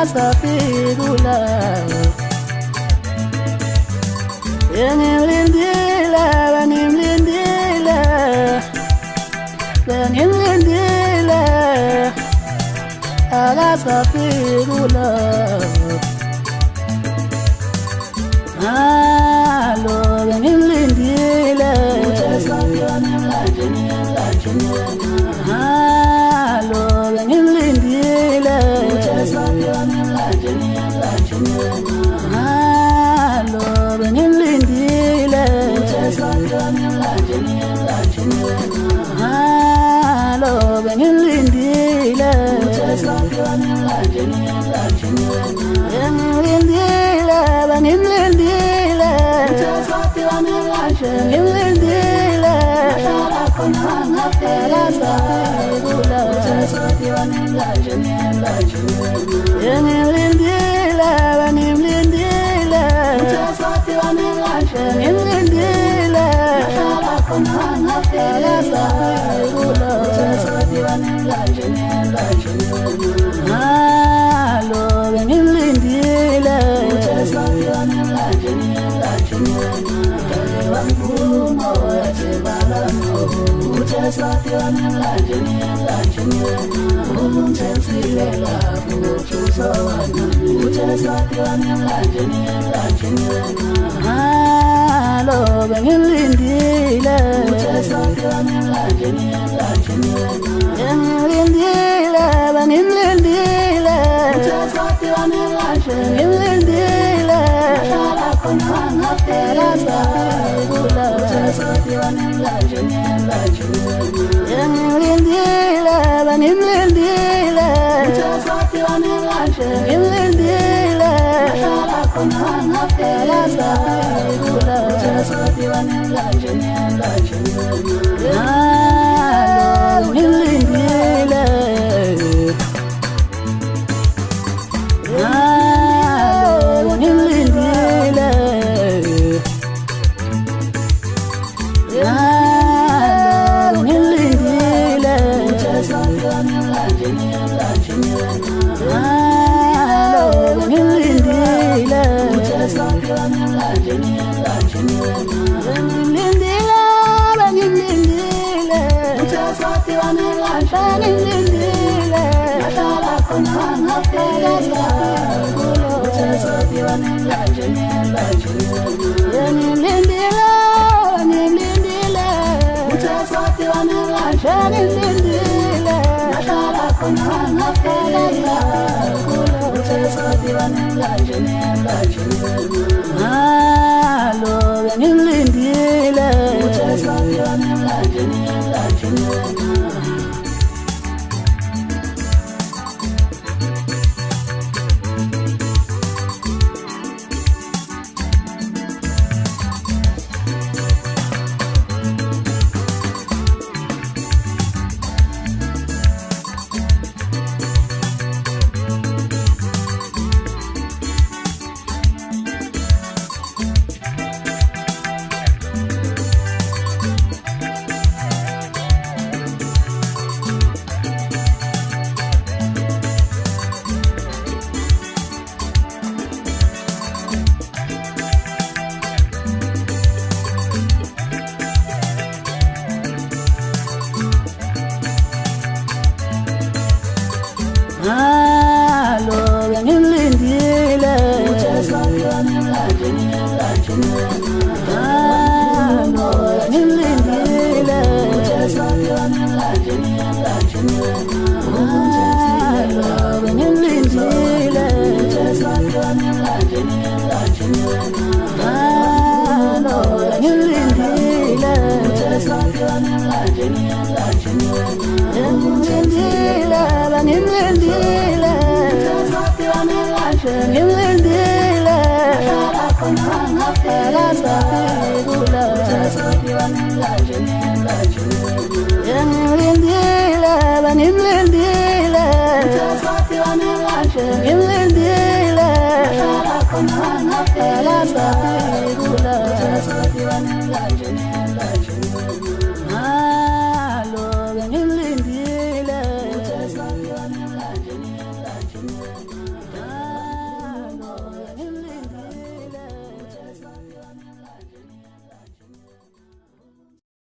akasapilula benimlindile benimlindile benimlindile akasapilula alo benimlindile alo benimlindile alo benimlindile alo benimlindile benimlindile benimlindile benimlindile akasapilula benimlindile benimlindile benimlindile akasapilula alo benimlindile alo benimlindile benimlindile benimlindile benimlindile akasapilula benimlindile benimlindile benimlindile akasapilula alo benimlindile alo benimlindile alo benimlindile alo benimlindile benimlindile benimlindile benimlindile benimlindile benimlindile benimlindile alo benimlindile alo benimlindile alo benimlindile alo benimlindile alo benimlindile benimlindile benimlindile benimlindile akasapilula benimlindile benimlindile benimlindile akasapilula